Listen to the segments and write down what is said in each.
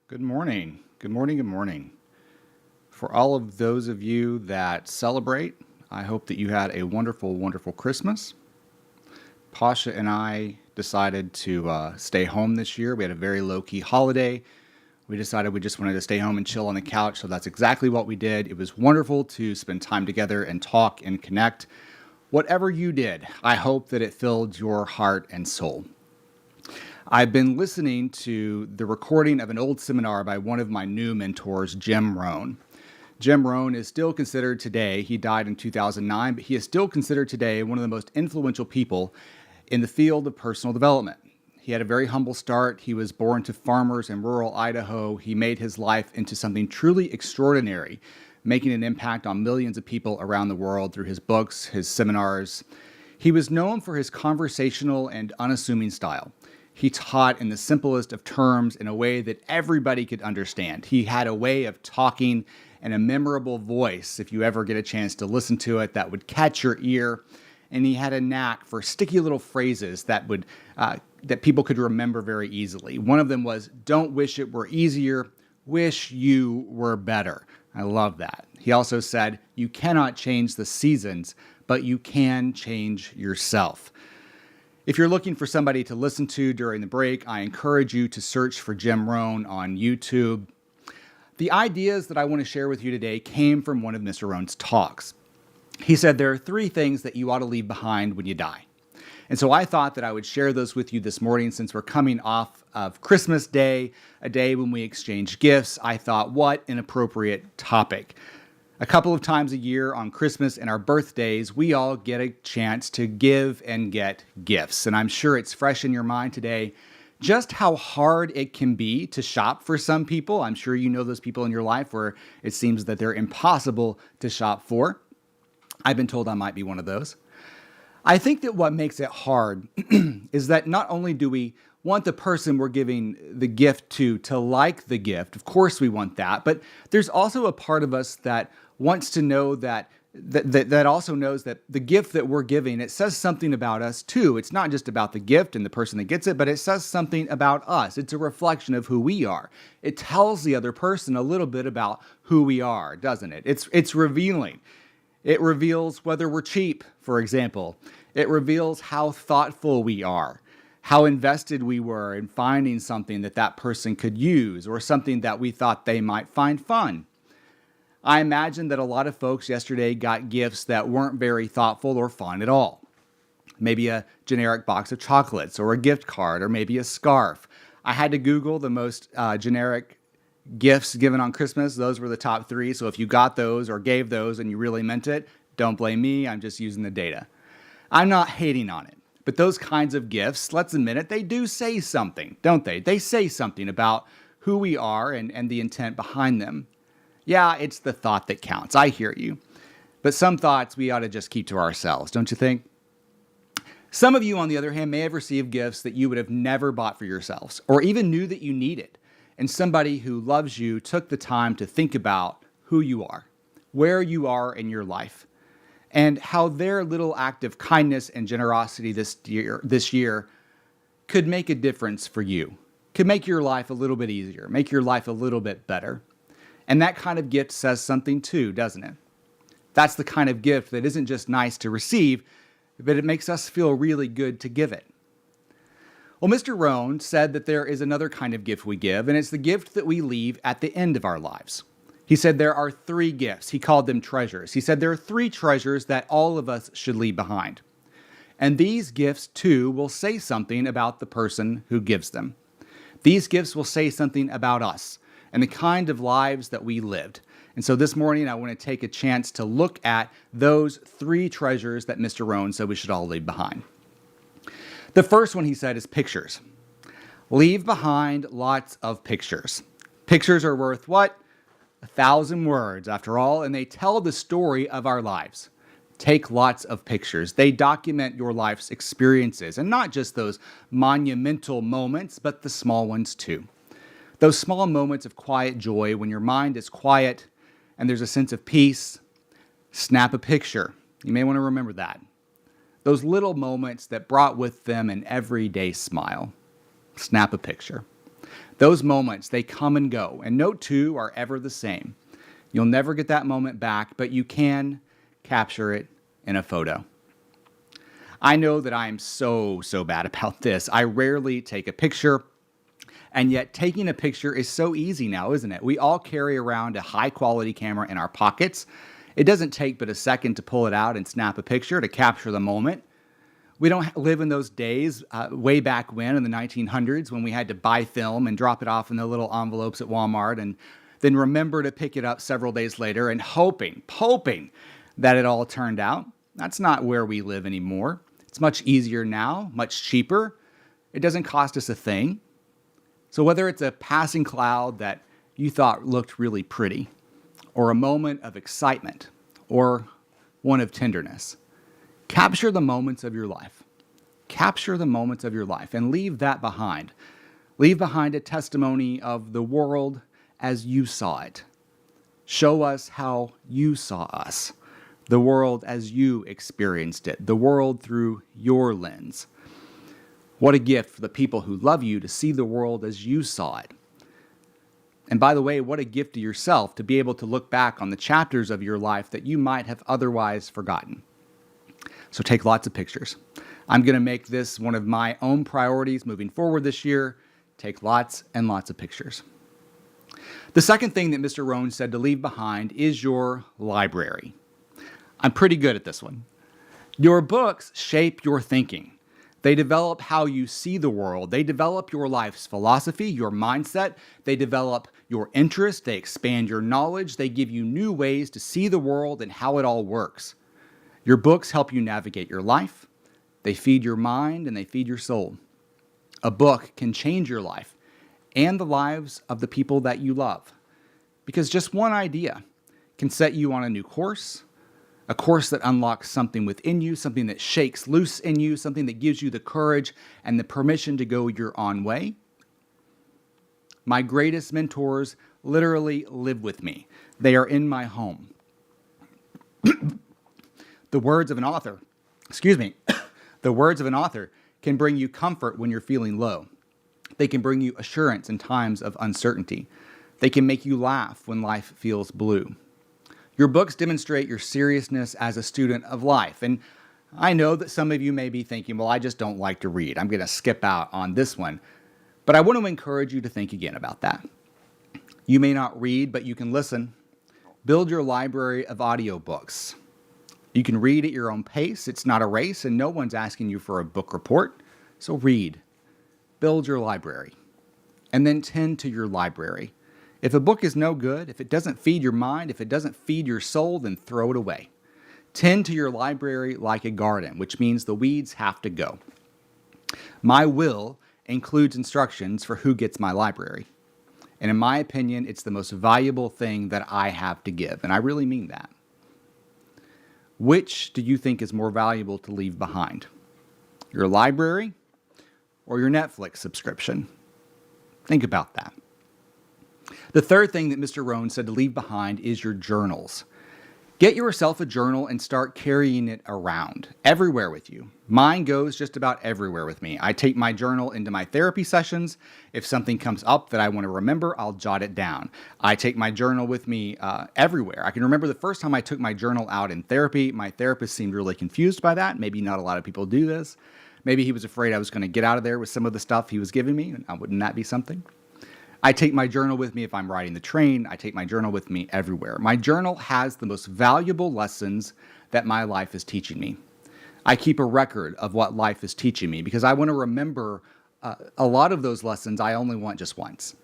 Good morning. Good morning. Good morning. For all of those of you that celebrate, I hope that you had a wonderful, wonderful Christmas. Pasha and I decided to stay home this year. We had a very low key holiday. We decided we just wanted to stay home and chill on the couch, so that's exactly what we did. It was wonderful to spend time together and talk and connect. Whatever you did, I hope that it filled your heart and soul. I've been listening to the recording of an old seminar by one of my new mentors, Jim Rohn. Jim Rohn is still considered today, he died in 2009, but he is still considered today one of the most influential people in the field of personal development. He had a very humble start. He was born to farmers in rural Idaho. He made his life into something truly extraordinary, making an impact on millions of people around the world through his books, his seminars. He was known for his conversational and unassuming style. He taught in the simplest of terms in a way that everybody could understand. He had a way of talking and a memorable voice, if you ever get a chance to listen to it, that would catch your ear. And he had a knack for sticky little phrases that people could remember very easily. One of them was, "Don't wish it were easier, wish you were better." I love that. He also said, "You cannot change the seasons, but you can change yourself." If you're looking for somebody to listen to during the break, I encourage you to search for Jim Rohn on YouTube. The ideas that I want to share with you today came from one of Mr. Rohn's talks. He said there are 3 things that you ought to leave behind when you die. And so I thought that I would share those with you this morning since we're coming off of Christmas Day, a day when we exchange gifts. I thought, what an appropriate topic. A couple of times a year on Christmas and our birthdays, we all get a chance to give and get gifts. And I'm sure it's fresh in your mind today just how hard it can be to shop for some people. I'm sure you know those people in your life where it seems that they're impossible to shop for. I've been told I might be one of those. I think that what makes it hard is that not only do we want the person we're giving the gift to like the gift, of course we want that, but there's also a part of us that wants to know that also knows that the gift that we're giving, it says something about us too. It's not just about the gift and the person that gets it, but it says something about us. It's a reflection of who we are. It tells the other person a little bit about who we are, doesn't it? It's revealing. It reveals whether we're cheap, for example. It reveals how thoughtful we are, how invested we were in finding something that person could use or something that we thought they might find fun. I imagine that a lot of folks yesterday got gifts that weren't very thoughtful or fun at all. Maybe a generic box of chocolates or a gift card or maybe a scarf. I had to Google the most generic gifts given on Christmas. Those were the top 3. So if you got those or gave those and you really meant it, don't blame me. I'm just using the data. I'm not hating on it. But those kinds of gifts, let's admit it, they do say something, don't they? They say something about who we are and the intent behind them. Yeah, it's the thought that counts. I hear you. But some thoughts we ought to just keep to ourselves, don't you think? Some of you, on the other hand, may have received gifts that you would have never bought for yourselves or even knew that you needed. And somebody who loves you took the time to think about who you are, where you are in your life, and how their little act of kindness and generosity this year could make a difference for you, could make your life a little bit easier, make your life a little bit better. And that kind of gift says something too, doesn't it? That's the kind of gift that isn't just nice to receive, but it makes us feel really good to give it. Well, Mr. Rohn said that there is another kind of gift we give, and it's the gift that we leave at the end of our lives. He said there are 3 gifts. He called them treasures. He said there are 3 treasures that all of us should leave behind. And these gifts, too, will say something about the person who gives them. These gifts will say something about us and the kind of lives that we lived. And so this morning, I want to take a chance to look at those 3 treasures that Mr. Rohn said we should all leave behind. The first one, he said, is pictures. Leave behind lots of pictures. Pictures are worth what? 1,000 words, after all, and they tell the story of our lives. Take lots of pictures. They document your life's experiences, and not just those monumental moments, but the small ones too. Those small moments of quiet joy when your mind is quiet and there's a sense of peace. Snap a picture. You may want to remember that. Those little moments that brought with them an everyday smile. Snap a picture. Those moments, they come and go, and no two are ever the same. You'll never get that moment back, but you can capture it in a photo. I know that I am so bad about this. I rarely take a picture, and yet taking a picture is so easy now, isn't it? We all carry around a high-quality camera in our pockets. It doesn't take but a second to pull it out and snap a picture to capture the moment. We don't live in those days way back when in the 1900s when we had to buy film and drop it off in the little envelopes at Walmart and then remember to pick it up several days later and hoping that it all turned out. That's not where we live anymore. It's much easier now, much cheaper. It doesn't cost us a thing. So whether it's a passing cloud that you thought looked really pretty, or a moment of excitement, or one of tenderness, capture the moments of your life. Capture the moments of your life and leave that behind. Leave behind a testimony of the world as you saw it. Show us how you saw us. The world as you experienced it. The world through your lens. What a gift for the people who love you to see the world as you saw it. And by the way, what a gift to yourself to be able to look back on the chapters of your life that you might have otherwise forgotten. So take lots of pictures. I'm going to make this one of my own priorities moving forward this year. Take lots and lots of pictures. The second thing that Mr. Rohn said to leave behind is your library. I'm pretty good at this one. Your books shape your thinking. They develop how you see the world. They develop your life's philosophy, your mindset. They develop your interest. They expand your knowledge. They give you new ways to see the world and how it all works. Your books help you navigate your life. They feed your mind and they feed your soul. A book can change your life and the lives of the people that you love. Because just one idea can set you on a new course, a course that unlocks something within you, something that shakes loose in you, something that gives you the courage and the permission to go your own way. My greatest mentors literally live with me. They are in my home. The words of an author can bring you comfort when you're feeling low. They can bring you assurance in times of uncertainty. They can make you laugh when life feels blue. Your books demonstrate your seriousness as a student of life. And I know that some of you may be thinking, well, I just don't like to read. I'm going to skip out on this one. But I want to encourage you to think again about that. You may not read, but you can listen. Build your library of audiobooks. You can read at your own pace. It's not a race, and no one's asking you for a book report. So read. Build your library. And then tend to your library. If a book is no good, if it doesn't feed your mind, if it doesn't feed your soul, then throw it away. Tend to your library like a garden, which means the weeds have to go. My will includes instructions for who gets my library. And in my opinion, it's the most valuable thing that I have to give. And I really mean that. Which do you think is more valuable to leave behind? Your library or your Netflix subscription? Think about that. The third thing that Mr. Rohn said to leave behind is your journals. Get yourself a journal and start carrying it around, everywhere with you. Mine goes just about everywhere with me. I take my journal into my therapy sessions. If something comes up that I want to remember, I'll jot it down. I take my journal with me everywhere. I can remember the first time I took my journal out in therapy. My therapist seemed really confused by that. Maybe not a lot of people do this. Maybe he was afraid I was going to get out of there with some of the stuff he was giving me. Wouldn't that be something? I take my journal with me if I'm riding the train. I take my journal with me everywhere. My journal has the most valuable lessons that my life is teaching me. I keep a record of what life is teaching me because I want to remember a lot of those lessons I only want just once.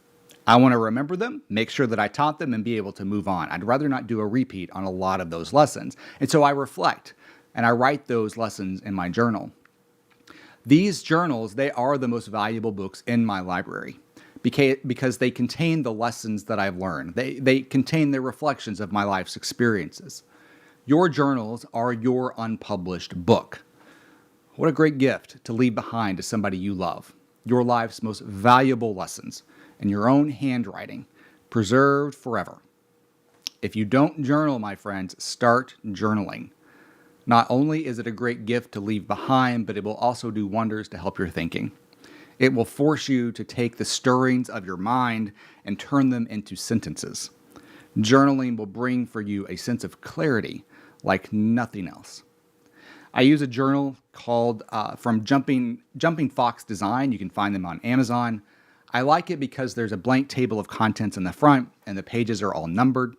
I want to remember them, make sure that I taught them, and be able to move on. I'd rather not do a repeat on a lot of those lessons. And so I reflect, and I write those lessons in my journal. These journals, they are the most valuable books in my library. Because they contain the lessons that I've learned. They contain the reflections of my life's experiences. Your journals are your unpublished book. What a great gift to leave behind to somebody you love. Your life's most valuable lessons in your own handwriting, preserved forever. If you don't journal, my friends, start journaling. Not only is it a great gift to leave behind, but it will also do wonders to help your thinking. It will force you to take the stirrings of your mind and turn them into sentences. Journaling will bring for you a sense of clarity like nothing else. I use a journal called from Jumping Fox Design. You can find them on Amazon. I like it because there's a blank table of contents in the front and the pages are all numbered.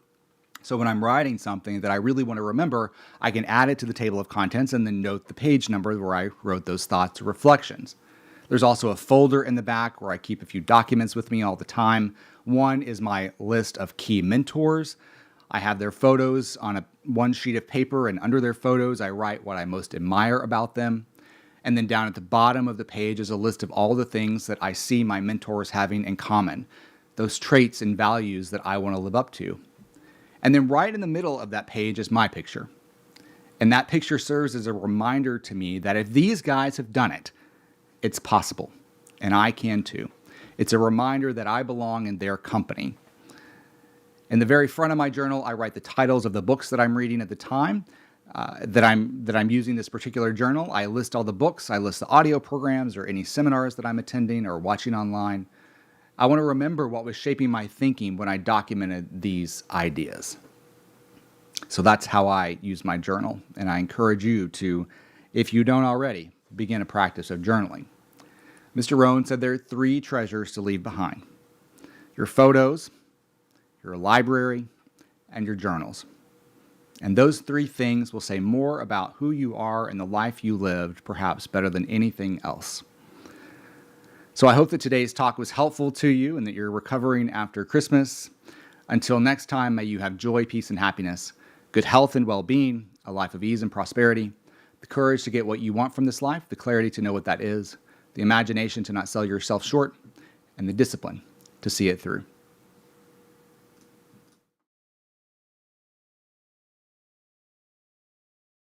So when I'm writing something that I really want to remember, I can add it to the table of contents and then note the page number where I wrote those thoughts or reflections. There's also a folder in the back where I keep a few documents with me all the time. One is my list of key mentors. I have their photos on one sheet of paper, and under their photos, I write what I most admire about them. And then down at the bottom of the page is a list of all the things that I see my mentors having in common, those traits and values that I want to live up to. And then right in the middle of that page is my picture. And that picture serves as a reminder to me that if these guys have done it, it's possible. And I can too. It's a reminder that I belong in their company. In the very front of my journal, I write the titles of the books that I'm reading at the time that I'm using this particular journal. I list all the books. I list the audio programs or any seminars that I'm attending or watching online. I want to remember what was shaping my thinking when I documented these ideas. So that's how I use my journal, and I encourage you to, if you don't already, begin a practice of journaling. Mr. Rohn said there are 3 treasures to leave behind: your photos, your library, and your journals. And those 3 things will say more about who you are and the life you lived, perhaps better than anything else. So I hope that today's talk was helpful to you and that you're recovering after Christmas. Until next time, may you have joy, peace, and happiness, good health and well-being, a life of ease and prosperity, the courage to get what you want from this life, the clarity to know what that is, the imagination to not sell yourself short, and the discipline to see it through.